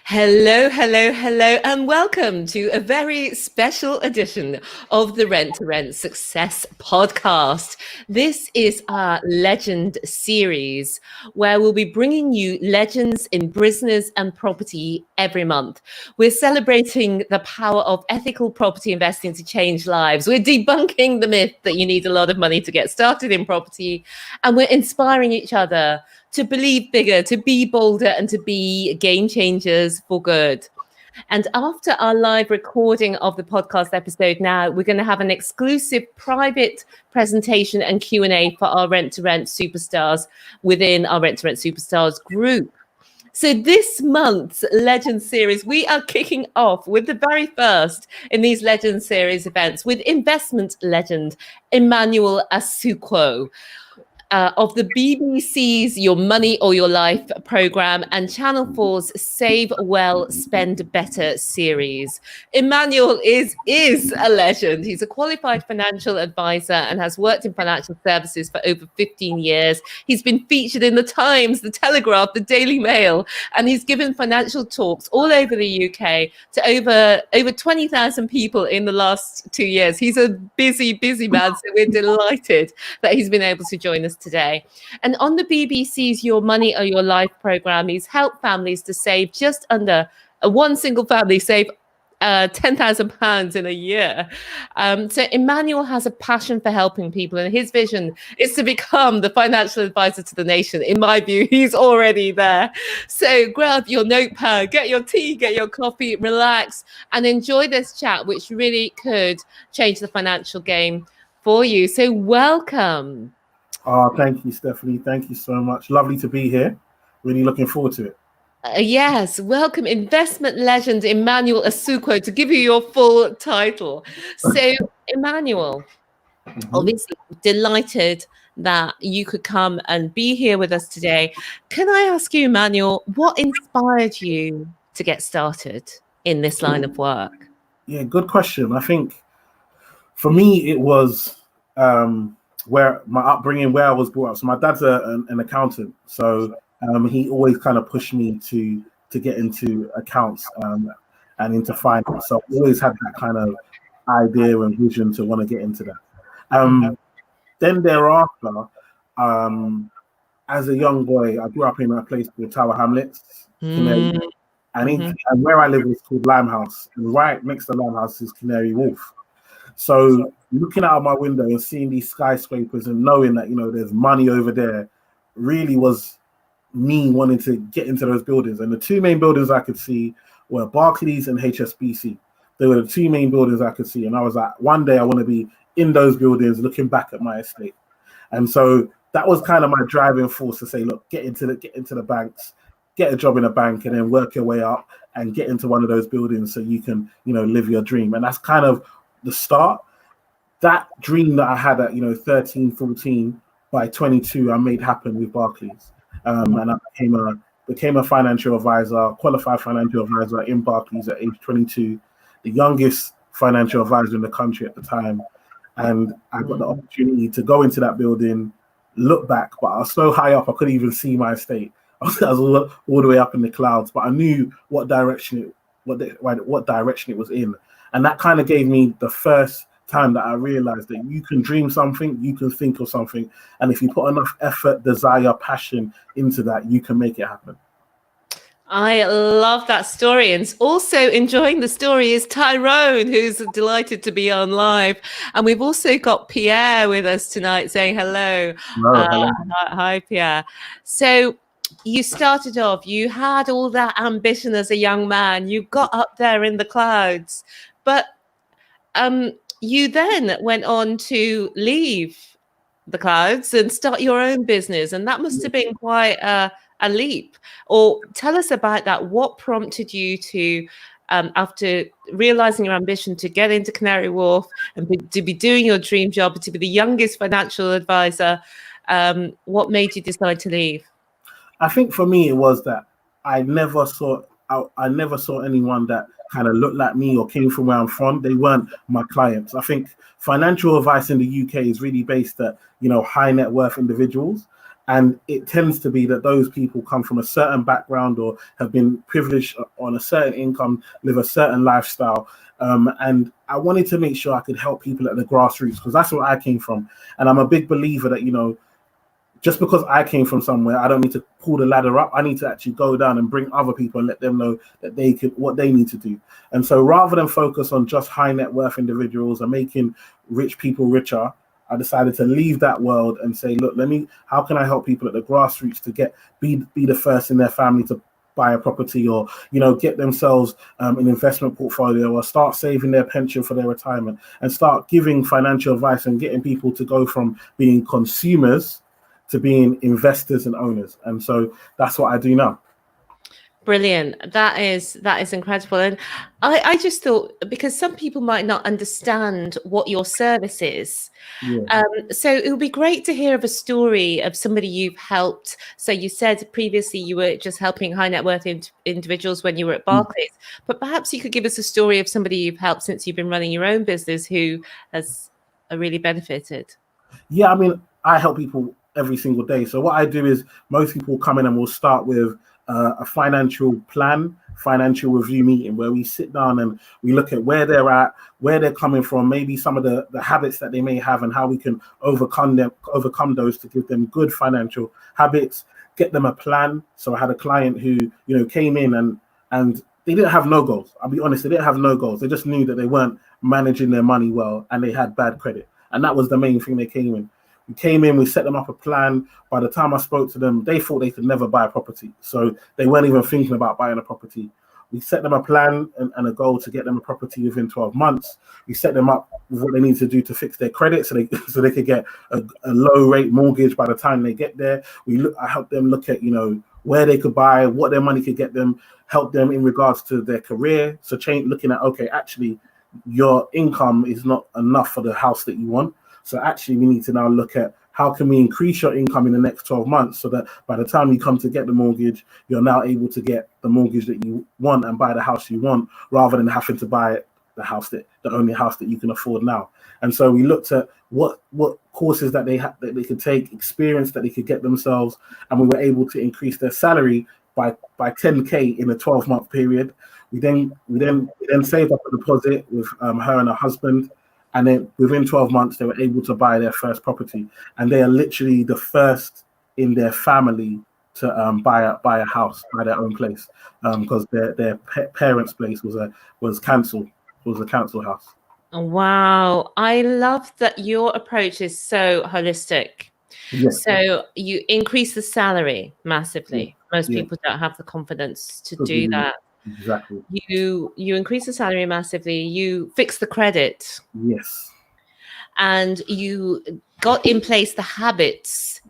Hello, hello, hello, and welcome to a very special edition of the Rent to Rent Success Podcast. This is our Legend series where we'll be bringing you legends in business and property every month. We're celebrating the power of ethical property investing to change lives. We're debunking the myth that you need a lot of money to get started in property, and we're inspiring each other to believe bigger, to be bolder, and to be game changers for good. And after our live recording of the podcast episode now, we're going to have an exclusive private presentation and Q&A for our Rent to Rent superstars within our Rent to Rent Superstars group. So this month's Legend Series, we are kicking off with the very first in these Legend Series events with investment legend Emmanuel Asuquo. Of the BBC's Your Money or Your Life program and Channel 4's Save Well, Spend Better series. Emmanuel is a legend. He's a qualified financial advisor and has worked in financial services for over 15 years. He's been featured in The Times, The Telegraph, The Daily Mail, and he's given financial talks all over the UK to over 20,000 people in the last 2 years. He's a busy man, so we're delighted that he's been able to join us today. And on the BBC's Your Money or Your Life program, he's helped families to save just under one single family save £10,000 in a year. So Emmanuel has a passion for helping people, and his vision is to become the financial advisor to the nation. In my view, he's already there. So grab your notepad, get your tea, get your coffee, relax, and enjoy this chat, which really could change the financial game for you. So welcome. Thank you, Stephanie. Thank you so much. Lovely to be here. Really looking forward to it. Yes, welcome investment legend Emmanuel Asuquo, to give you your full title. So, Emmanuel, obviously delighted that you could come and be here with us today. Can I ask you, Emmanuel, what inspired you to get started in this line of work? Yeah, good question. I think for me, it was where my upbringing, where I was brought up. So my dad's an accountant, so he always kind of pushed me to get into accounts and into finance. So I always had that kind of idea and vision to want to get into that. Then thereafter, as a young boy, I grew up in a place called Tower Hamlets, Canary Wharf. And where I live is called Limehouse, and right next to Limehouse is Canary Wharf. So looking out of my window and seeing these skyscrapers and knowing that, there's money over there really was me wanting to get into those buildings. And the two main buildings I could see were Barclays and HSBC. They were the two main buildings I could see. And I was like, one day I want to be in those buildings looking back at my estate. And so that was kind of my driving force to say, look, get into the banks, get a job in a bank, and then work your way up and get into one of those buildings so you can, live your dream. And that's kind of the start. That dream that I had at 13, 14, by 22 I made happen with Barclays, and I became a financial advisor, qualified financial advisor in Barclays at age 22, the youngest financial advisor in the country at the time. And I got the opportunity to go into that building, look back, but I was so high up I couldn't even see my estate. I was all the way up in the clouds, but I knew what direction it was in. And that kind of gave me the first time that I realized that you can dream something, you can think of something, and if you put enough effort, desire, passion into that, you can make it happen. I love that story. And also enjoying the story is Tyrone, who's delighted to be on live. And we've also got Pierre with us tonight saying hello. Hello. Hi, Pierre. So you started off, you had all that ambition as a young man, you got up there in the clouds, but you then went on to leave the clouds and start your own business. And that must have been quite a leap. Or tell us about that. What prompted you to, after realizing your ambition to get into Canary Wharf and to be doing your dream job, to be the youngest financial advisor, what made you decide to leave? I think for me, it was that I never saw anyone that kind of looked like me or came from where I'm from. They weren't my clients. I think financial advice in the UK is really based at, high net worth individuals. And it tends to be that those people come from a certain background or have been privileged on a certain income, live a certain lifestyle. And I wanted to make sure I could help people at the grassroots, because that's where I came from. And I'm a big believer that, just because I came from somewhere, I don't need to pull the ladder up. I need to actually go down and bring other people and let them know that they can, what they need to do. And so rather than focus on just high net worth individuals and making rich people richer, I decided to leave that world and say, look, how can I help people at the grassroots to be the first in their family to buy a property, or, get themselves an investment portfolio, or start saving their pension for their retirement, and start giving financial advice and getting people to go from being consumers to being investors and owners. And so that's what I do now. Brilliant. That is incredible. And I just thought, because some people might not understand what your service is. Yeah. So it would be great to hear of a story of somebody you've helped. So you said previously you were just helping high net worth individuals when you were at Barclays, but perhaps you could give us a story of somebody you've helped since you've been running your own business who has really benefited. Yeah, I mean, I help people every single day. So what I do is, most people come in and we'll start with a financial review meeting, where we sit down and we look at where they're at, where they're coming from, maybe some of the habits that they may have, and how we can overcome those to give them good financial habits, get them a plan. So I had a client who, came in and they didn't have no goals. I'll be honest, they didn't have no goals. They just knew that they weren't managing their money well and they had bad credit. And that was the main thing they came in. We came in, we set them up a plan. By the time I spoke to them, they thought they could never buy a property. So they weren't even thinking about buying a property. We set them a plan and a goal to get them a property within 12 months. We set them up with what they need to do to fix their credit so they could get a low rate mortgage by the time they get there. I helped them look at, where they could buy, what their money could get them, help them in regards to their career. So looking at, okay, actually, your income is not enough for the house that you want. So actually, we need to now look at how can we increase your income in the next 12 months so that by the time you come to get the mortgage, you're now able to get the mortgage that you want and buy the house you want, rather than having to buy the only house that you can afford now. And so we looked at what courses that they could take, experience that they could get themselves, and we were able to increase their salary by 10K in a 12-month period. We then saved up a deposit with her and her husband. And then within 12 months, they were able to buy their first property. And they are literally the first in their family to buy a house, buy their own place, because their parents' place was cancelled. It was a council house. Wow. I love that your approach is so holistic. Yes. So you increase the salary massively. Yeah. Most people don't have the confidence to do that. Exactly. You increase the salary massively. You fix the credit. Yes. And you got in place the habits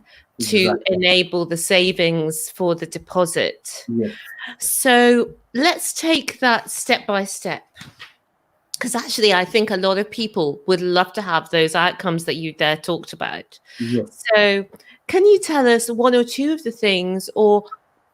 to enable the savings for the deposit. Yes. So let's take that step by step. Because actually, I think a lot of people would love to have those outcomes that you there talked about. Yes. So can you tell us one or two of the things, or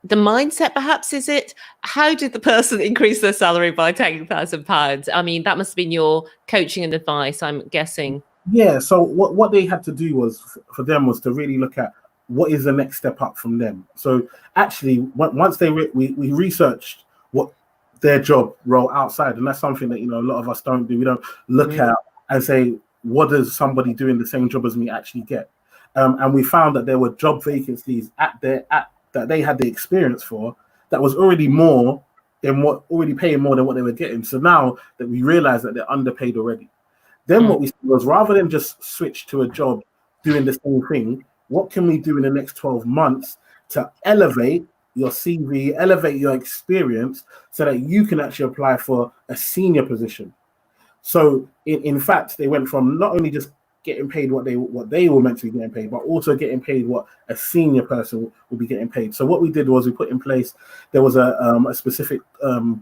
the mindset perhaps, is it? How did the person increase their salary by £10,000? I mean, that must have been your coaching and advice, I'm guessing. Yeah, so what they had to do was to really look at what is the next step up from them. So actually, once we researched what their job role outside, and that's something that, a lot of us don't do. We don't look at and say, what does somebody doing the same job as me actually get? And we found that there were job vacancies that they had the experience for that was already paying more than what they were getting. So now that we realize that they're underpaid already, then what we said was, rather than just switch to a job doing the same thing, what can we do in the next 12 months to elevate your CV, elevate your experience, so that you can actually apply for a senior position? So in fact, they went from not only just getting paid what they were meant to be getting paid, but also getting paid what a senior person would be getting paid. So what we did was we put in place, there was a specific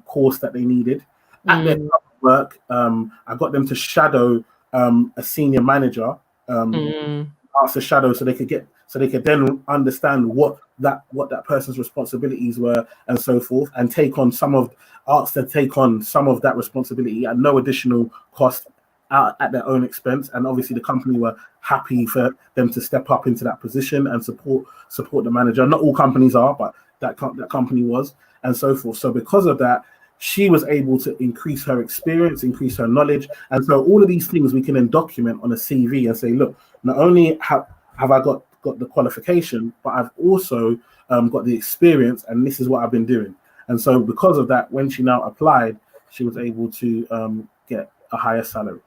course that they needed at their work. I got them to shadow a senior manager, ask to shadow, so they could then understand what that person's responsibilities were and so forth, and asked to take on some of that responsibility at no additional cost, out at their own expense, and obviously the company were happy for them to step up into that position and support the manager. Not all companies are, but that company was, and so forth. So because of that, she was able to increase her experience, increase her knowledge, and so all of these things we can then document on a CV and say, look, not only have I got the qualification, but I've also got the experience, and this is what I've been doing. And so because of that, when she now applied, she was able to get a higher salary.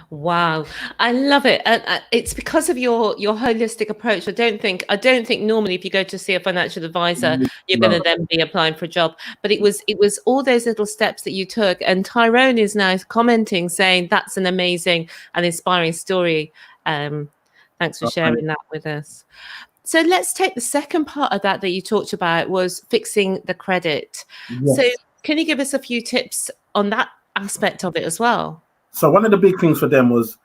Wow, I love it. And it's because of your holistic approach. I don't think normally if you go to see a financial advisor, you're going to then be applying for a job. But it was all those little steps that you took. And Tyrone is now commenting, saying that's an amazing and inspiring story. Thanks for sharing that with us. So let's take the second part of that you talked about, was fixing the credit. Yes. So can you give us a few tips on that aspect of it as well? So one of the big things for them was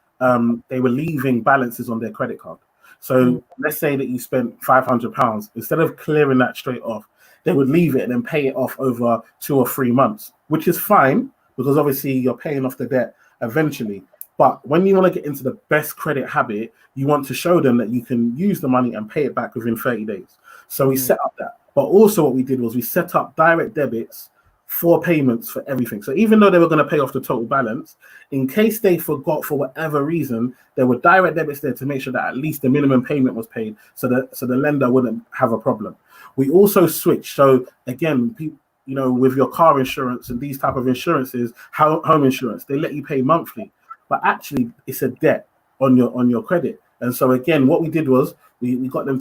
they were leaving balances on their credit card. So let's say that you spent £500. Instead of clearing that straight off, they would leave it and then pay it off over 2 or 3 months, which is fine because obviously you're paying off the debt eventually. But when you want to get into the best credit habit, you want to show them that you can use the money and pay it back within 30 days. So we set up that. But also what we did was we set up direct debits for payments for everything. So even though they were going to pay off the total balance, in case they forgot for whatever reason, there were direct debits there to make sure that at least the minimum payment was paid, so the lender wouldn't have a problem. We also switched. So again, with your car insurance and these type of insurances, home insurance, they let you pay monthly, but actually it's a debt on your credit. And so again, what we did was I got them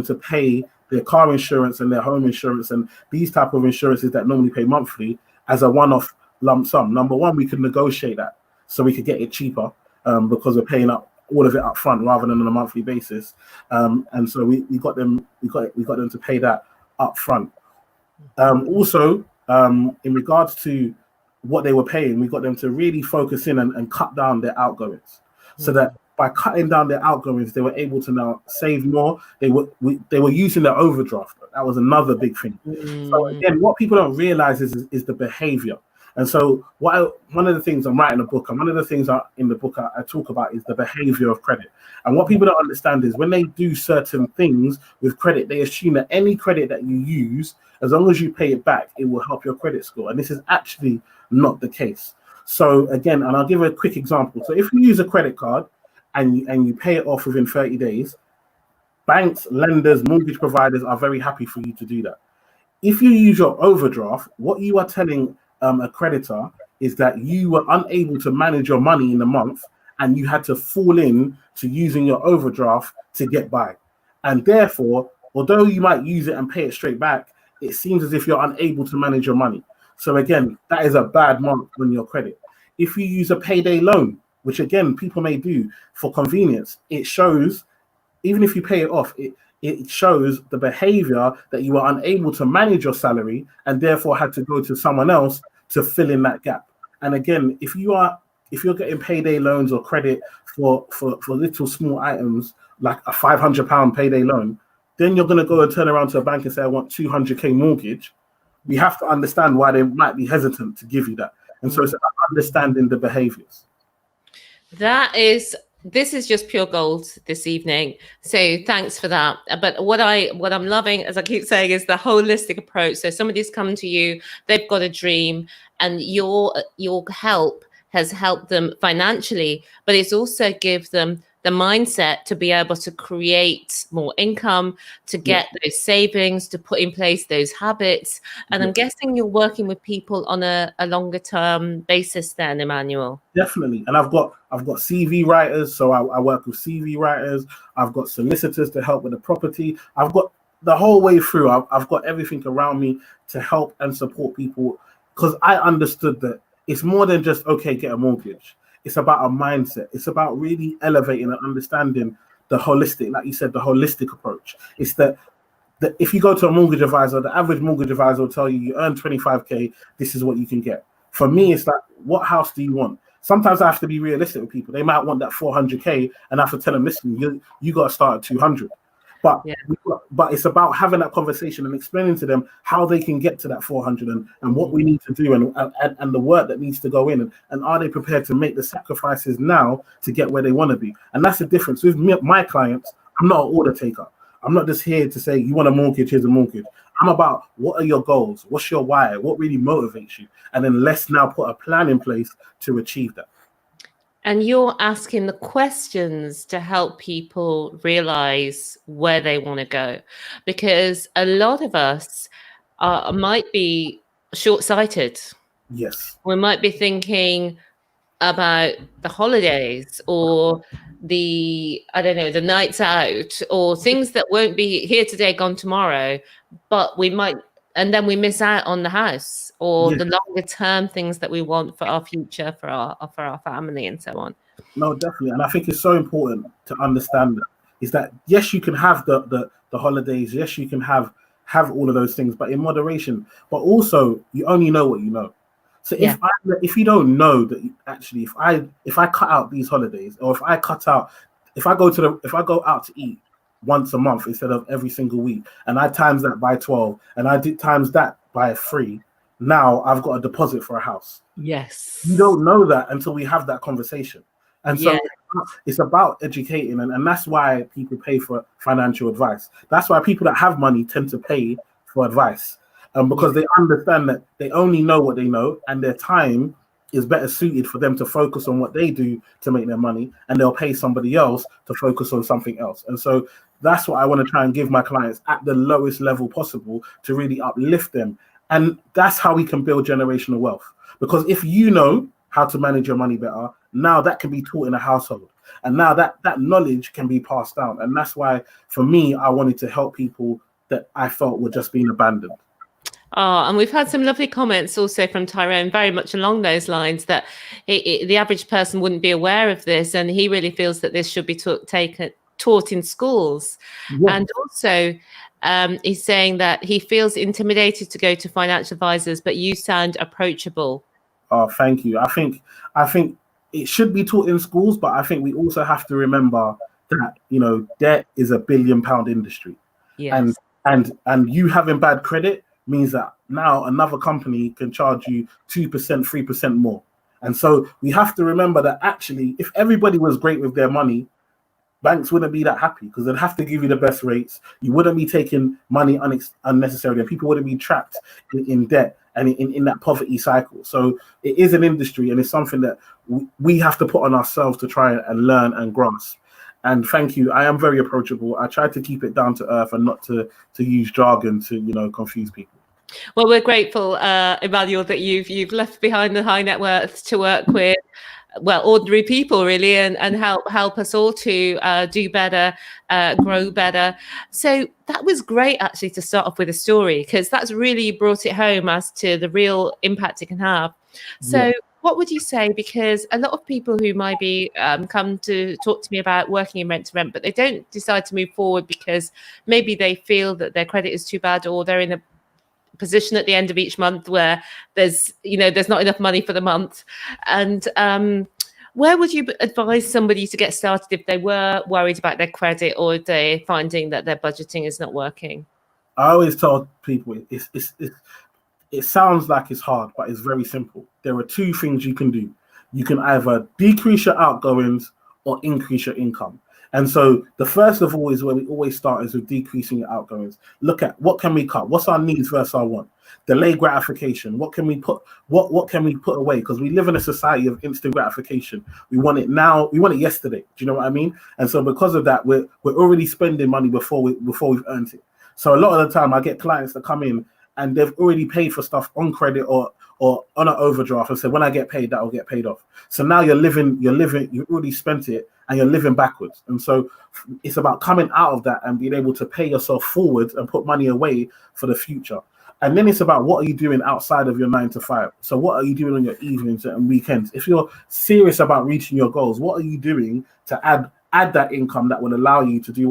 to pay their car insurance and their home insurance and these type of insurances that normally pay monthly as a one-off lump sum. Number one, we could negotiate that so we could get it cheaper because we're paying up all of it up front rather than on a monthly basis. And so we got them to pay that up front. Also, in regards to what they were paying, we got them to really focus in and cut down their outgoings, so that by cutting down their outgoings, they were able to now save more. They were using their overdraft. That was another big thing. So again, what people don't realize is the behavior. And so one of the things I'm writing a book, and one of the things in the book I talk about is the behavior of credit. And what people don't understand is when they do certain things with credit, they assume that any credit that you use, as long as you pay it back, it will help your credit score. And this is actually not the case. So again, and I'll give a quick example. So if you use a credit card and you pay it off within 30 days, banks, lenders, mortgage providers are very happy for you to do that. If you use your overdraft, what you are telling a creditor is that you were unable to manage your money in the month and you had to fall in to using your overdraft to get by. And therefore, although you might use it and pay it straight back, it seems as if you're unable to manage your money. So again, that is a bad mark on your credit. If you use a payday loan, which again, people may do for convenience, it shows, even if you pay it off, it shows the behavior that you are unable to manage your salary and therefore had to go to someone else to fill in that gap. And again, if you're getting payday loans or credit for little small items like a £500 payday loan, then you're going to go and turn around to a bank and say, I want 200k mortgage. We have to understand why they might be hesitant to give you that. And so it's about understanding the behaviors. This is just pure gold this evening. So thanks for that. But what I'm loving, as I keep saying, is the holistic approach. So somebody's come to you, they've got a dream, and your help has helped them financially, but it's also give them the mindset to be able to create more income, to get those savings, to put in place those habits. And I'm guessing you're working with people on a longer term basis then, Emmanuel. Definitely. And I've got CV writers, so I work with CV writers. I've got solicitors to help with the property. I've got the whole way through. I've got everything around me to help and support people, because I understood that it's more than just, okay, get a mortgage. It's about a mindset. It's about really elevating and understanding the holistic, like you said, the holistic approach. It's that if you go to a mortgage advisor, the average mortgage advisor will tell you earn 25k, this is what you can get. For me, it's like, what house do you want? Sometimes I have to be realistic with people. They might want that 400k, and I have to tell them, listen, you got to start at 200. But Yeah. but it's about having that conversation and explaining to them how they can get to that 400 and what we need to do and the work that needs to go in and are they prepared to make the sacrifices now to get where they want to be. And that's the difference with my clients. I'm not an order taker. I'm not just here to say you want a mortgage, here's a mortgage. I'm about what are your goals, what's your why, what really motivates you, and then let's now put a plan in place to achieve that. And you're asking the questions to help people realize where they want to go. Because a lot of us might be short-sighted. Yes. We might be thinking about the holidays or the, I don't know, the nights out or things that won't be here today, gone tomorrow, but we might, and then we miss out on the house or Yes. the longer term things that we want for our future, for our family and so on. No, definitely. And I think it's so important to understand that is that yes, you can have the holidays, yes, you can have all of those things, but in moderation. But also you only know what you know. So Yeah. if you don't know that actually if I cut out these holidays or if I go out to eat once a month instead of every single week and I times that by 12 and I did times that by 3, now I've got a deposit for a house. Yes. You don't know that until we have that conversation. And so Yeah. it's about educating, and that's why people pay for financial advice. That's why people that have money tend to pay for advice, because they understand that they only know what they know, and their time is better suited for them to focus on what they do to make their money, and they'll pay somebody else to focus on something else. And so that's what I want to try and give my clients at the lowest level possible to really uplift them. And that's how we can build generational wealth. Because if you know how to manage your money better, now that can be taught in a household. And now that knowledge can be passed down. And that's why, for me, I wanted to help people that I felt were just being abandoned. Oh, and we've had some lovely comments also from Tyrone, very much along those lines, that the average person wouldn't be aware of this. And he really feels that this should be taught in schools. Yeah. And also, he's saying that he feels intimidated to go to financial advisors, but you sound approachable. Oh, thank you. I think it should be taught in schools, but I think we also have to remember that debt is a £1 billion industry. Yes. And you having bad credit means that now another company can charge you 2%, 3% more. And so we have to remember that actually, if everybody was great with their money, banks wouldn't be that happy because they'd have to give you the best rates. You wouldn't be taking money unnecessarily, and people wouldn't be trapped in debt and in that poverty cycle. So it is an industry, and it's something that we have to put on ourselves to try and learn and grasp. And thank you. I am very approachable. I try to keep it down to earth and not to use jargon to confuse people. Well, we're grateful, Emmanuel, that you've left behind the high net worth to work with, well, ordinary people really, and help us all to do better, grow better. So that was great actually to start off with a story, because that's really brought it home as to the real impact it can have. So yeah. What would you say? Because a lot of people who might be come to talk to me about working in rent to rent, but they don't decide to move forward because maybe they feel that their credit is too bad, or they're in a position at the end of each month where there's not enough money for the month. And where would you advise somebody to get started if they were worried about their credit, or if they're finding that their budgeting is not working? I always tell people it sounds like it's hard, but it's very simple. There are 2 things you can do. You can either decrease your outgoings or increase your income. And so the first of all is where we always start, is with decreasing your outgoings. Look at what can we cut? What's our needs versus our want? Delay gratification. What can we put away? Because we live in a society of instant gratification. We want it now. We want it yesterday. Do you know what I mean? And so because of that, we're already spending money before we've earned it. So a lot of the time I get clients that come in and they've already paid for stuff on credit or on an overdraft and say, when I get paid, that will get paid off. So now you've already spent it and you're living backwards. And so it's about coming out of that and being able to pay yourself forward and put money away for the future. And then it's about, what are you doing outside of your 9 to 5? So what are you doing on your evenings and weekends? If you're serious about reaching your goals, what are you doing to add that income that will allow you to do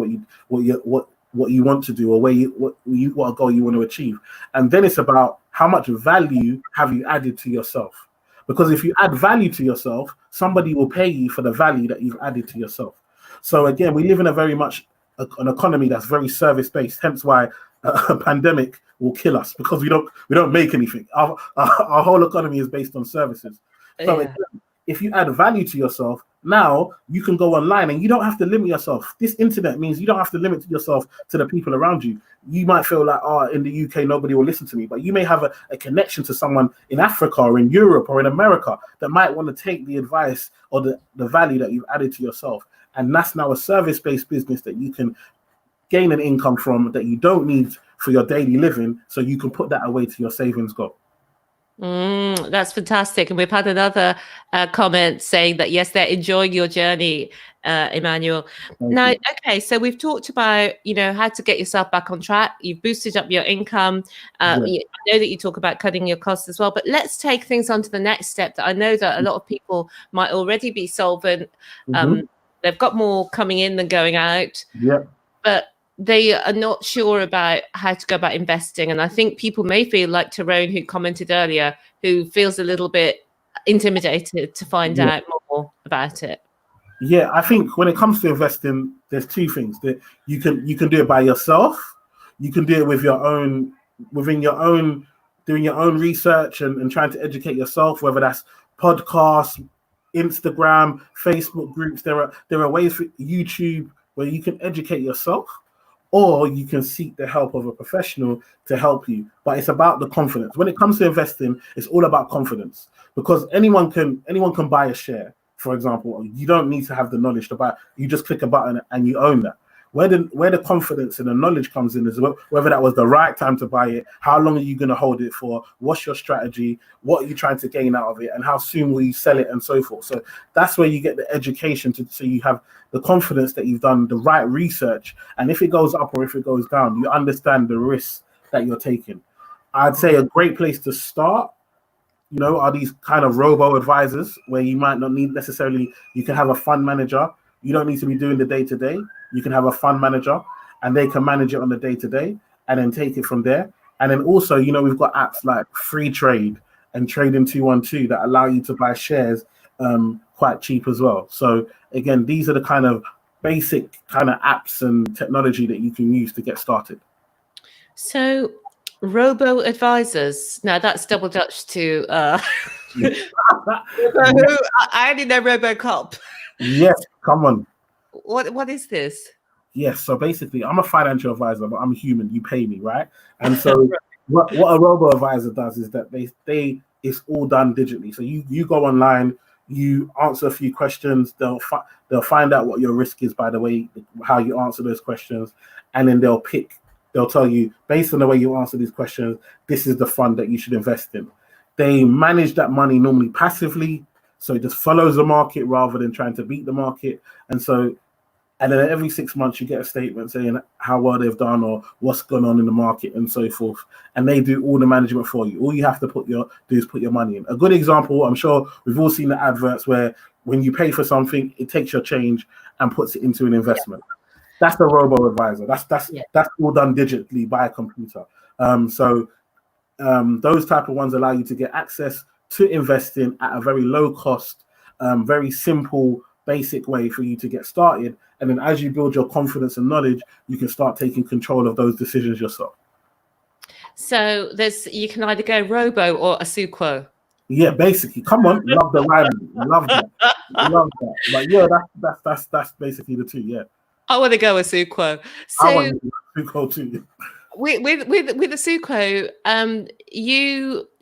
what you want to do, or what goal you want to achieve? And then it's about, how much value have you added to yourself? Because if you add value to yourself, somebody will pay you for the value that you've added to yourself. So again, we live in a very much an economy that's very service based. Hence why a pandemic will kill us, because we don't make anything. Our whole economy is based on services. So Yeah. if you add value to yourself, now you can go online and you don't have to limit yourself. This internet means you don't have to limit yourself to the people around you. You might feel like, oh, in the UK, nobody will listen to me, but you may have a connection to someone in Africa or in Europe or in America that might want to take the advice or the value that you've added to yourself. And that's now a service-based business that you can gain an income from that you don't need for your daily living, so you can put that away to your savings goal. That's fantastic. And we've had another comment saying that, yes, they're enjoying your journey, Emmanuel. Now, okay, so we've talked about, how to get yourself back on track. You've boosted up your income. I know that you talk about cutting your costs as well, but let's take things on to the next step that I know that a lot of people might already be solvent. They've got more coming in than going out. But they are not sure about how to go about investing. And I think people may feel like Tyrone, who commented earlier, who feels a little bit intimidated to find out more about it. Yeah, I think when it comes to investing, there's two things that you can do it by yourself. You can do it with doing your own research and trying to educate yourself, whether that's podcasts, Instagram, Facebook groups. There are ways for YouTube where you can educate yourself, or you can seek the help of a professional to help you. But it's about the confidence. When it comes to investing, it's all about confidence, because anyone can buy a share, for example. You don't need to have the knowledge to buy. You just click a button and you own that. Where the confidence and the knowledge comes in is whether that was the right time to buy it, how long are you going to hold it for, what's your strategy, what are you trying to gain out of it, and how soon will you sell it, and so forth. So that's where you get the education so you have the confidence that you've done the right research, and if it goes up or if it goes down, you understand the risks that you're taking. I'd say a great place to start, are these kind of robo-advisors where you might not need necessarily, you can have a fund manager. You don't need to be doing the day-to-day. You can have a fund manager and they can manage it on the day-to-day and then take it from there. And then also, we've got apps like Free Trade and Trading 212 that allow you to buy shares quite cheap as well. So again, these are the kind of basic kind of apps and technology that you can use to get started. So robo-advisors, now that's double Dutch to I only know RoboCop. Yes, come on. What is this? Yes, so basically, I'm a financial advisor, but I'm a human. You pay me, right? And so, what a robo advisor does is that it's all done digitally. So you go online, you answer a few questions. They'll find out what your risk is by the way how you answer those questions, and then they'll tell you, based on the way you answer these questions, this is the fund that you should invest in. They manage that money normally passively, so it just follows the market rather than trying to beat the market. And then every 6 months you get a statement saying how well they've done or what's going on in the market and so forth. And they do all the management for you. All you have to do is put your money in. A good example, I'm sure we've all seen the adverts where when you pay for something, it takes your change and puts it into an investment. That's the robo-advisor. That's all done digitally by a computer. Those type of ones allow you to get access to investing at a very low cost, very simple, basic way for you to get started. And then as you build your confidence and knowledge, you can start taking control of those decisions yourself. So you can either go Robo or Asuquo. Yeah, basically. Come on, love the rhyming. Love that. But yeah, that's basically the two. Yeah. I want to go Asuquo. So I want to go Asuquo too. With Asuquo,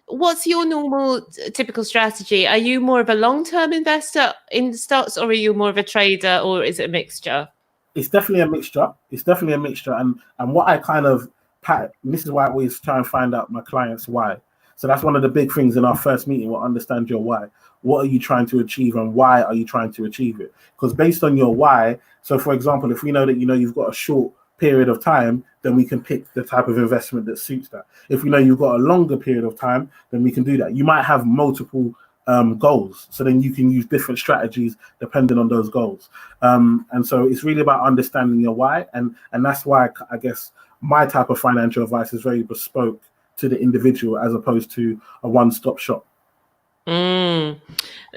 what's your normal typical strategy? Are you more of a long-term investor in stocks, or are you more of a trader, or is it a mixture? It's definitely a mixture. And what I kind of, this is why I always try and find out my clients' why. So that's one of the big things in our first meeting. We'll understand your why. What are you trying to achieve and why are you trying to achieve it? Because based on your why, so for example, if we know that you've got a short period of time, then we can pick the type of investment that suits that. If we know you've got a longer period of time, then we can do that. You might have multiple goals, so then you can use different strategies depending on those goals. And so it's really about understanding your why, and that's why I guess my type of financial advice is very bespoke to the individual as opposed to a one-stop shop. Mm.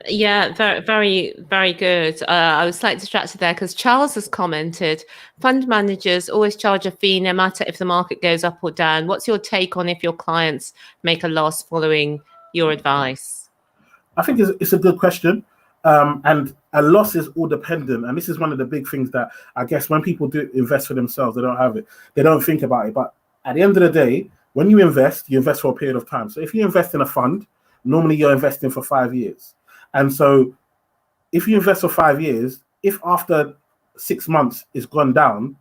Yeah, very, very, very good. I was slightly distracted there because Charles has commented, fund managers always charge a fee no matter if the market goes up or down. What's your take on if your clients make a loss following your advice? I think it's a good question. And a loss is all dependent. And this is one of the big things that I guess when people do invest for themselves, they don't have it. They don't think about it. But at the end of the day, when you invest for a period of time. So if you invest in a fund, normally you're investing for 5 years. And so if you invest for 5 years, if after 6 months it's gone down,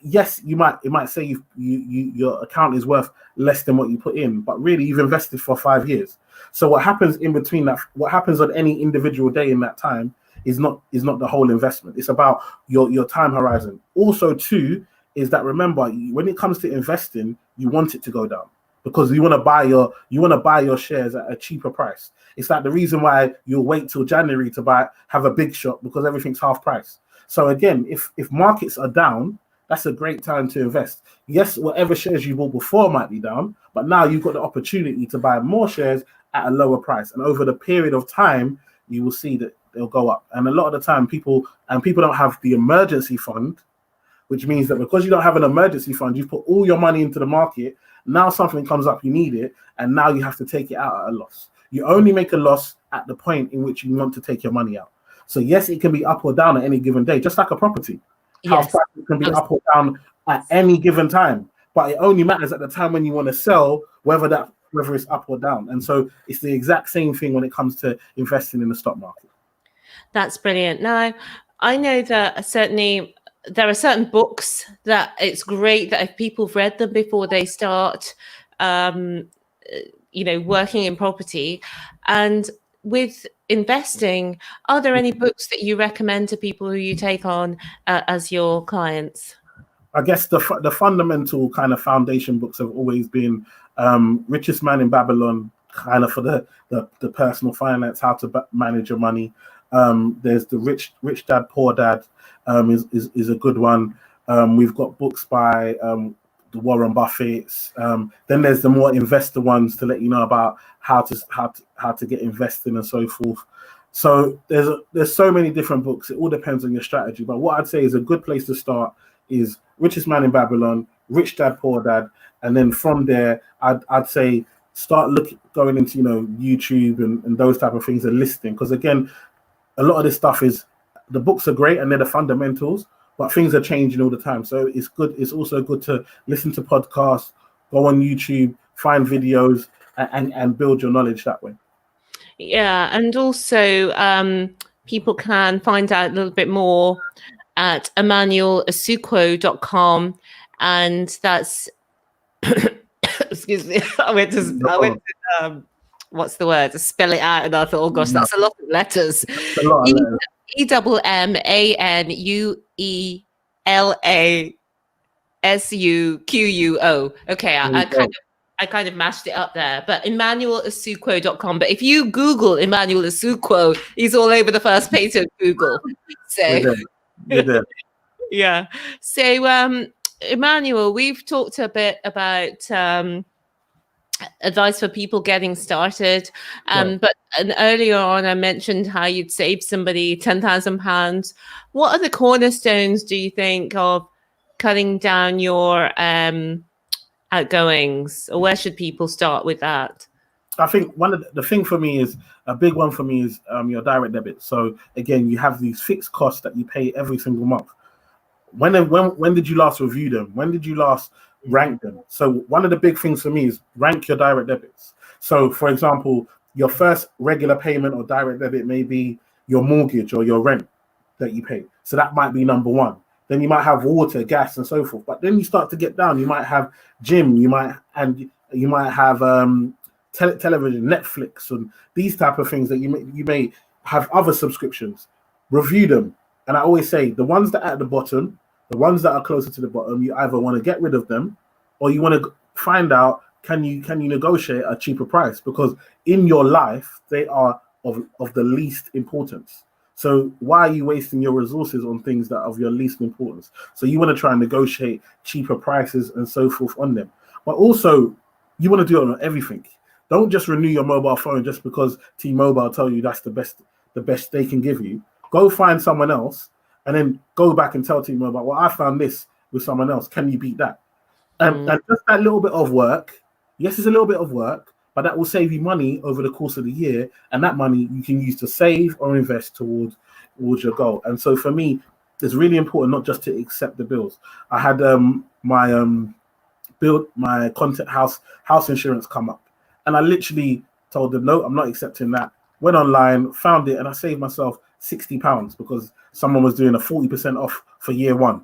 yes, it might say your account is worth less than what you put in, but really you've invested for 5 years. So what happens in between that, what happens on any individual day in that time is not the whole investment. It's about your time horizon. Also, too, is that remember when it comes to investing, you want it to go down because you want to buy your shares at a cheaper price. It's like the reason why you'll wait till January to have a big shot because everything's half price. So again, if markets are down, that's a great time to invest. Yes, whatever shares you bought before might be down, but now you've got the opportunity to buy more shares at a lower price. And over the period of time, you will see that they'll go up. And a lot of the time, people don't have the emergency fund, which means that because you don't have an emergency fund, you've put all your money into the market. Now something comes up, you need it, and now you have to take it out at a loss. You only make a loss at the point in which you want to take your money out. So yes, it can be up or down at any given day, just like a property. House prices can be up or down at any given time, but it only matters at the time when you want to sell, whether it's up or down. And so it's the exact same thing when it comes to investing in the stock market. That's brilliant. Now, I know that certainly there are certain books that it's great that if people have read them before they start, working in property. And with investing, are there any books that you recommend to people who you take on as your clients? I guess the fundamental kind of foundation books have always been Richest Man in Babylon, kind of for the personal finance, how to manage your money. There's the Rich Dad Poor Dad is a good one. We've got books by the Warren Buffetts. Then there's the more investor ones to let you know about how to get investing and so forth. So there's so many different books. It all depends on your strategy. But what I'd say is a good place to start is Richest Man in Babylon, Rich Dad Poor Dad, and then from there I'd say start going into YouTube and those type of things and listening, because again a lot of this stuff is the books are great and they're the fundamentals, but things are changing all the time. So it's good. It's also good to listen to podcasts, go on YouTube, find videos, and build your knowledge that way. Yeah, and also people can find out a little bit more at emmanuelasuquo.com, and that's excuse me. I went to what's the word? To spell it out, and I thought, oh gosh, that's a lot of letters. EMMANUELASUQUO. Okay, I kind of mashed it up there, but emmanuelasuquo.com. But if you Google Emmanuel Asuquo, he's all over the first page of Google. So yeah. So Emmanuel, we've talked a bit about advice for people getting started, but earlier on I mentioned how you'd save somebody £10,000. What are the cornerstones, do you think, of cutting down your outgoings, or where should people start with that? I think the thing for me is a big one for me is your direct debit. So again, you have these fixed costs that you pay every single month. When did you last review them? When did you last rank them? So one of the big things for me is rank your direct debits. So for example, your first regular payment or direct debit may be your mortgage or your rent that you pay. So that might be number one. Then you might have water, gas, and so forth. But then you start to get down. You might have gym. You might have television, Netflix, and these type of things that you may have other subscriptions. Review them. And I always say the ones that are at the bottom, the ones that are closer to the bottom, you either want to get rid of them, or you want to find out can you negotiate a cheaper price, because in your life they are of the least importance. So why are you wasting your resources on things that are of your least importance? So you want to try and negotiate cheaper prices and so forth on them. But also you want to do it on everything. Don't just renew your mobile phone just because T-Mobile tell you that's the best they can give you. Go find someone else and then go back and tell T-Mobile, well, I found this with someone else. Can you beat that? And just that little bit of work, yes, it's a little bit of work, but that will save you money over the course of the year. And that money you can use to save or invest towards your goal. And so for me, it's really important not just to accept the bills. I had my content house insurance come up, and I literally told them, no, I'm not accepting that. Went online, found it, and I saved myself £60 because someone was doing a 40% off for year one.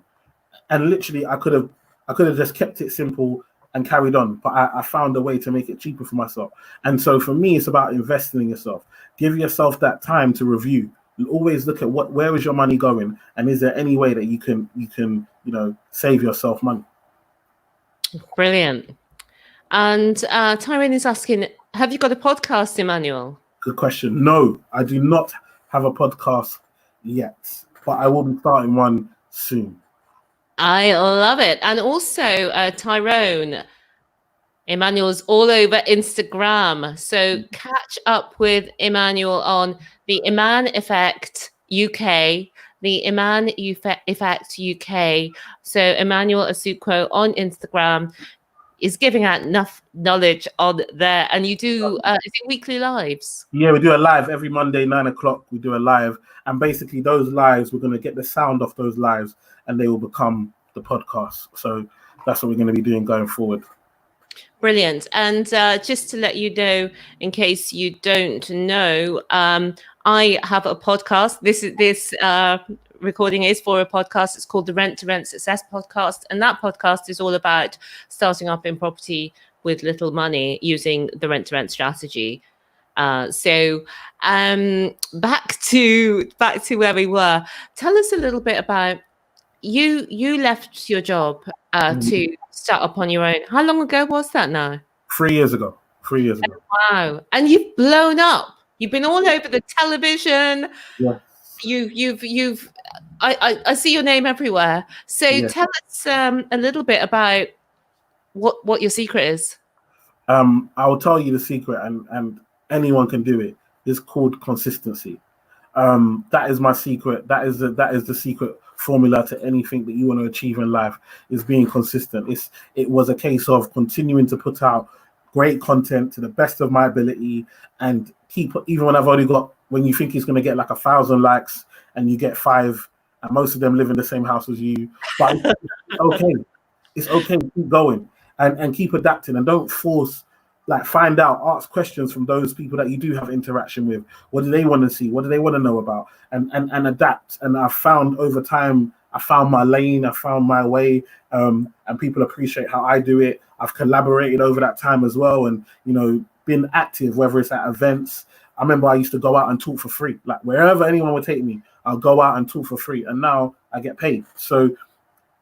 And literally I could have just kept it simple and carried on, but I found a way to make it cheaper for myself. And so for me, it's about investing in yourself. Give yourself that time to review. Always look at where is your money going, and is there any way that you can save yourself money. Brilliant. And Tyrone is asking, have you got a podcast, Emmanuel? Good question. No, I do not have a podcast yet, but I will be starting one soon. I love it. And also, Tyrone, Emmanuel's all over Instagram. So catch up with Emmanuel on the Iman Effect UK, the Iman Effect UK. So Emmanuel Asuquo on Instagram is giving out enough knowledge on there. And you do, is it weekly lives? Yeah, we do a live every Monday, 9:00. We do a live. And basically those lives, we're going to get the sound off those lives and they will become the podcast. So that's what we're going to be doing going forward. Brilliant. And just to let you know, in case you don't know, I have a podcast. This recording is for a podcast. It's called the Rent to Rent Success Podcast. And that podcast is all about starting up in property with little money using the rent to rent strategy. So back to where we were. Tell us a little bit about you left your job to start up on your own. How long ago was that now? 3 years ago. 3 years ago. Wow. And you've blown up. You've been all over the television. Yeah. I see your name everywhere. So tell us a little bit about what your secret is. I will tell you the secret, and anyone can do it. It's called consistency. That is my secret. That is the secret formula to anything that you want to achieve in life, is being consistent. It was a case of continuing to put out great content to the best of my ability, and even when I've only got, when you think it's going to get like 1,000 likes and you get 5, and most of them live in the same house as you, but it's okay. It's okay. Keep going and keep adapting, and don't force. Like, find out, ask questions from those people that you do have interaction with. What do they want to see? What do they want to know about? And adapt. And I've found over time, I found my lane, I found my way, and people appreciate how I do it. I've collaborated over that time as well, and been active, whether it's at events. I remember I used to go out and talk for free. Like, wherever anyone would take me, I'll go out and talk for free. And now I get paid. So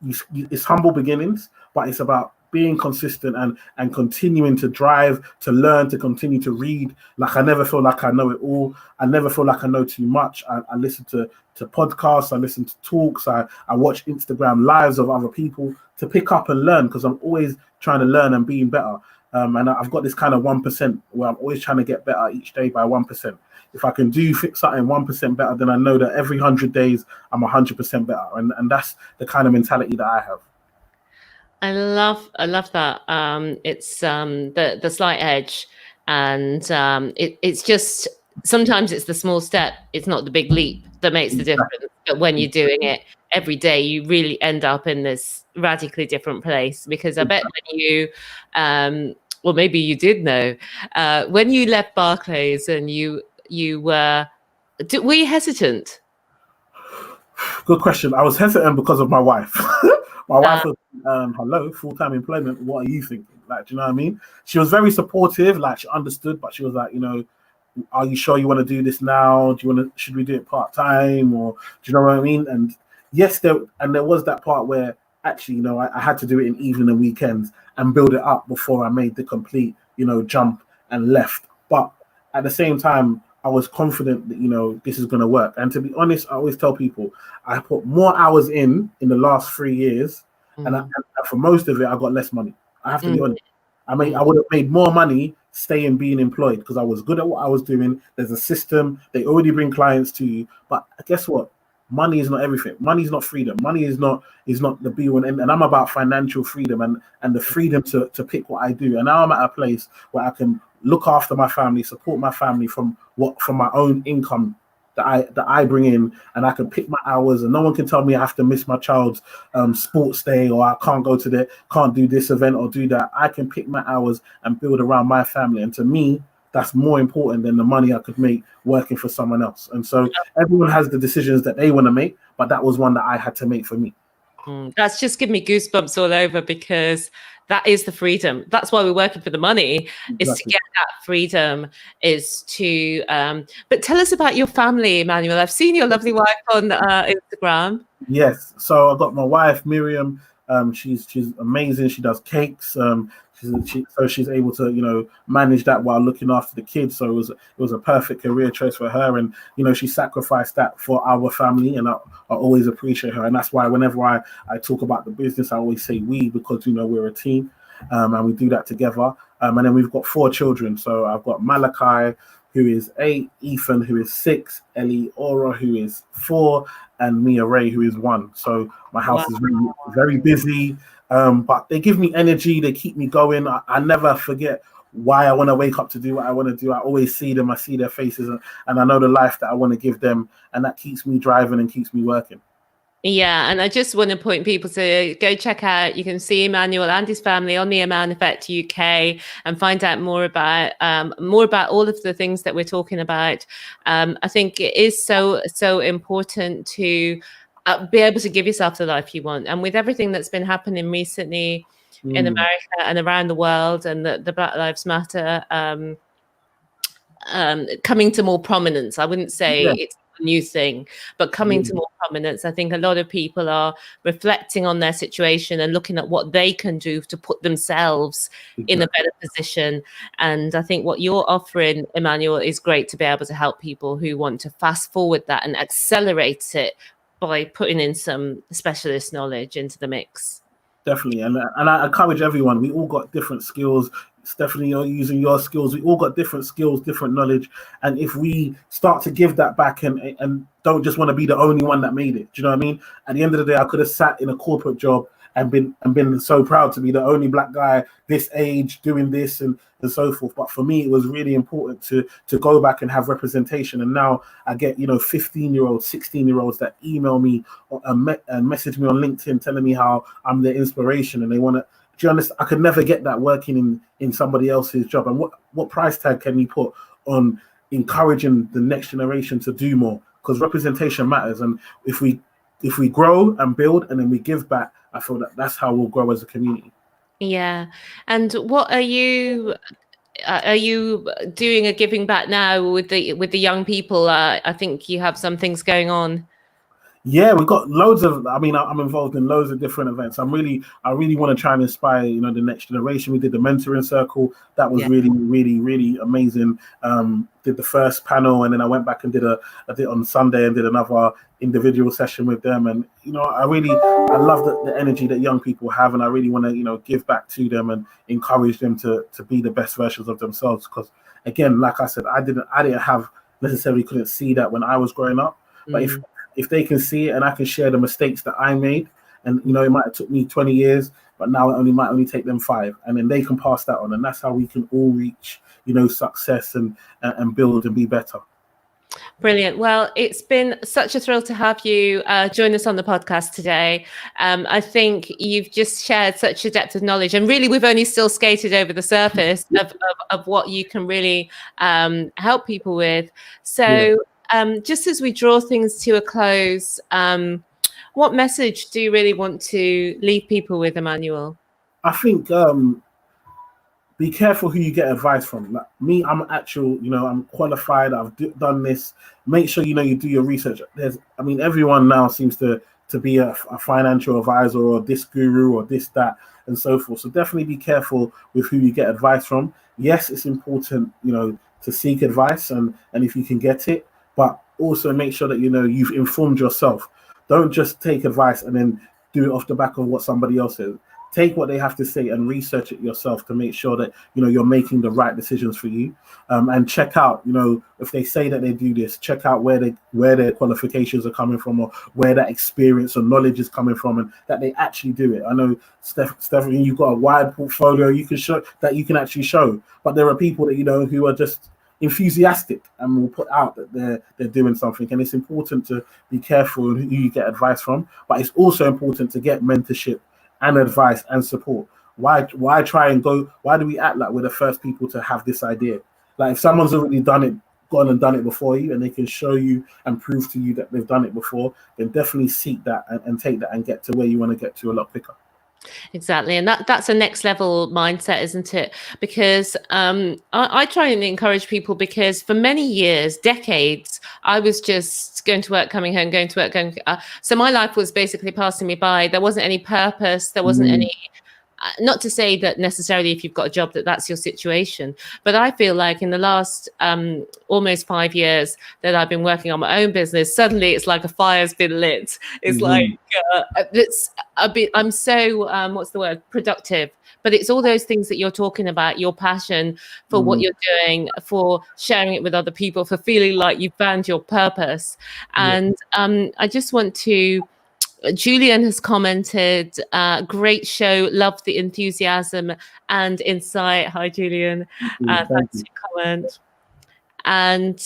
it's humble beginnings, but it's about being consistent and continuing to drive, to learn, to continue to read. Like, I never feel like I know it all. I never feel like I know too much. I listen to podcasts, I listen to talks, I watch Instagram lives of other people to pick up and learn, because I'm always trying to learn and being better. And I've got this kind of 1% where I'm always trying to get better each day by 1%. If I can do something 1% better, then I know that every 100 days I'm 100% better. And that's the kind of mentality that I have. I love that. It's the slight edge, and it's just, sometimes it's the small step. It's not the big leap that makes the difference. But when you're doing it every day, you really end up in this radically different place. Because I bet when you, well, maybe you did know, when you left Barclays and you were you hesitant? Good question. I was hesitant because of my wife. My wife was, hello, full-time employment. What are you thinking? Like, do you know what I mean? She was very supportive. Like, she understood, but she was like, are you sure you want to do this now? Should we do it part-time, or do you know what I mean? And yes, there was that part where actually, I had to do it in evening and weekends and build it up before I made the complete, jump and left. But at the same time, I was confident that, this is going to work. And to be honest, I always tell people, I put more hours in the last 3 years, and for most of it, I got less money. I have to be honest. I would have made more money staying being employed because I was good at what I was doing. There's a system. They already bring clients to you. But guess what? Money is not everything. Money is not freedom. Money is not the be all and end. And I'm about financial freedom and the freedom to pick what I do. And now I'm at a place where I can look after my family, support my family from my own income that I bring in, and I can pick my hours, and no one can tell me I have to miss my child's sports day, or I can't do this event or do that. I can pick my hours and build around my family. And to me, that's more important than the money I could make working for someone else. And so everyone has the decisions that they want to make, but that was one that I had to make for me. That's just given me goosebumps all over, because that is the freedom. That's why we're working for the money, is to get that freedom, is to but tell us about your family, Emmanuel. I've seen your lovely wife on Instagram. Yes, so I've got my wife Miriam. She's amazing. She does cakes. She's able to manage that while looking after the kids. So it was a perfect career choice for her, and she sacrificed that for our family, and I always appreciate her. And that's why whenever I talk about the business, I always say we, because we're a team, and we do that together. And then we've got 4 children. So I've got Malachi, who is 8, Ethan, who is 6, Ellie Aura, who is 4, and Mia Ray, who is 1. So my house is really very busy. But they give me energy. They keep me going. I never forget why I want to wake up to do what I want to do. I always see them. I see their faces, and I know the life that I want to give them, and that keeps me driving and keeps me working. Yeah, and I just want to point people to go check out. You can see Emmanuel and his family on the Amman Effect UK and find out more about all of the things that we're talking about. I think it is so important to be able to give yourself the life you want. And with everything that's been happening recently in America and around the world, and the Black Lives Matter coming to more prominence, I wouldn't say it's a new thing, but coming to more prominence, I think a lot of people are reflecting on their situation and looking at what they can do to put themselves in a better position. And I think what you're offering, Emmanuel, is great to be able to help people who want to fast forward that and accelerate it by putting in some specialist knowledge into the mix. Definitely, and I encourage everyone. We all got different skills. Stephanie, you're using your skills. We all got different skills, different knowledge, and if we start to give that back and don't just want to be the only one that made it, do you know what I mean? At the end of the day, I could have sat in a corporate job and been so proud to be the only Black guy this age doing this and so forth. But for me, it was really important to go back and have representation. And now I get 15-year-olds, 16-year-olds that email me and message me on LinkedIn telling me how I'm their inspiration, and they want to. Do you understand? I could never get that working in somebody else's job. And what price tag can you put on encouraging the next generation to do more? Because representation matters. And if we grow and build and then we give back, I feel that's how we'll grow as a community. Yeah. And what are you doing a giving back now with the young people? I think you have some things going on. Yeah, we've got loads of. I mean, I'm involved in loads of different events. I really want to try and inspire, the next generation. We did the mentoring circle. That was really, really, really amazing. Did the first panel, and then I went back and did on Sunday and did another individual session with them. And I love the energy that young people have, and I really want to give back to them and encourage them to be the best versions of themselves. Because again, like I said, I didn't have necessarily couldn't see that when I was growing up, but if they can see it and I can share the mistakes that I made, and it might have took me 20 years, but now it might only take them 5, and then they can pass that on, and that's how we can all reach success and build and be better. Brilliant. Well, it's been such a thrill to have you join us on the podcast today. I think you've just shared such a depth of knowledge, and really we've only still skated over the surface of what you can really help people with. So just as we draw things to a close, what message do you really want to leave people with, Emmanuel? I think be careful who you get advice from. Like me, I'm I'm qualified. I've done this. Make sure you do your research. Everyone now seems to be a financial advisor or this guru or this, that, and so forth. So definitely be careful with who you get advice from. Yes, it's important, to seek advice and if you can get it, but also make sure that you've informed yourself. Don't just take advice and then do it off the back of what somebody else says. take what they have to say and research it yourself to make sure that you're making the right decisions for you. And check out, if they say that they do this, check out where their qualifications are coming from, or where that experience or knowledge is coming from, and that they actually do it. I know, Stephanie, you've got a wide portfolio you can actually show, but there are people that who are just enthusiastic and will put out that they're doing something. And it's important to be careful who you get advice from, but it's also important to get mentorship and advice and support. Why try and go? Why do we act like we're the first people to have this idea? Like, if someone's already gone and done it before you, and they can show you and prove to you that they've done it before, then definitely seek that and take that and get to where you want to get to a lot quicker. Exactly. And that's a next level mindset, isn't it? Because I try and encourage people, because for many years, decades, I was just going to work, coming home, going to work, so my life was basically passing me by. There wasn't any purpose. There wasn't any, not to say that necessarily if you've got a job that's your situation, but I feel like in the last almost 5 years that I've been working on my own business, suddenly it's like a fire's been lit. It's like I'm so what's the word, productive. But it's all those things that you're talking about, your passion for what you're doing, for sharing it with other people, for feeling like you've found your purpose. And I just want to, Julian has commented, great show, loved the enthusiasm and insight. Hi, Julian. Thanks for your comment. And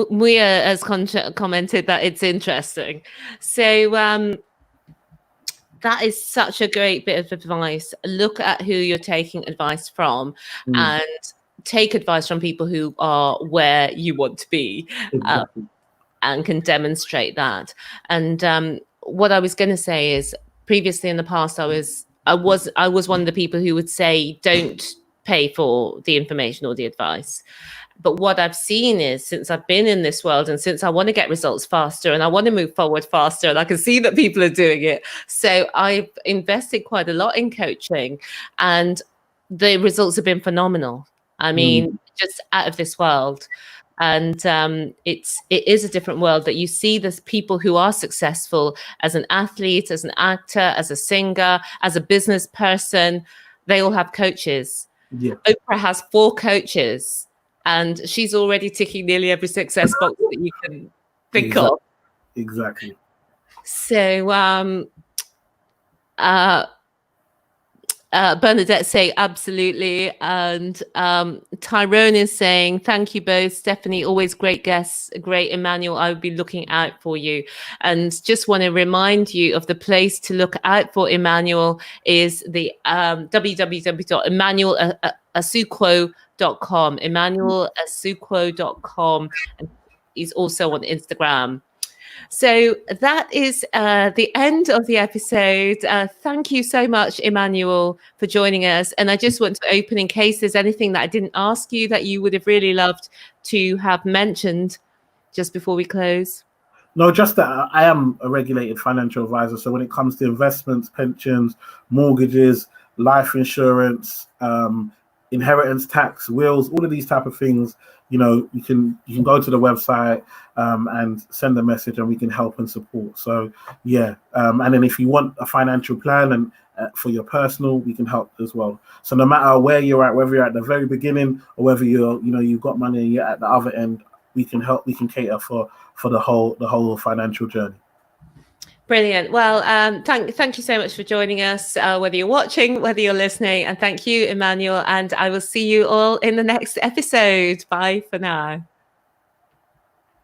Muya has commented that it's interesting. So that is such a great bit of advice. Look at who you're taking advice from and take advice from people who are where you want to be. And can demonstrate that. And what I was going to say is, previously in the past, I was one of the people who would say, don't pay for the information or the advice. But what I've seen is, since I've been in this world, and since I want to get results faster and I want to move forward faster, and I can see that people are doing it, so I've invested quite a lot in coaching, and the results have been phenomenal. I mean, just out of this world. And it is a different world, that you see this people who are successful as an athlete, as an actor, as a singer, as a business person. They all have coaches. Oprah has 4 coaches, and she's already ticking nearly every success box that you can think of. Exactly. So Bernadette saying absolutely, and Tyrone is saying thank you both. Stephanie, always great guests, great. Emmanuel, I will be looking out for you. And just want to remind you of the place to look out for Emmanuel is the www.emmanuelasuquo.com. emmanuelasuquo.com, and he's also on Instagram. So that is the end of the episode. Thank you so much, Emmanuel, for joining us. And I just want to open, in case there's anything that I didn't ask you that you would have really loved to have mentioned just before we close. No, just that I am a regulated financial advisor. So when it comes to investments, pensions, mortgages, life insurance, inheritance tax, wills, all of these type of things, you can go to the website and send a message, and we can help and support. So and then if you want a financial plan and for your personal, we can help as well. So no matter where you're at, whether you're at the very beginning or whether you've got money and you're at the other end, we can help. We can cater for the whole financial journey. Brilliant. Well, thank you so much for joining us, whether you're watching, whether you're listening, and thank you, Emmanuel. And I will see you all in the next episode. Bye for now.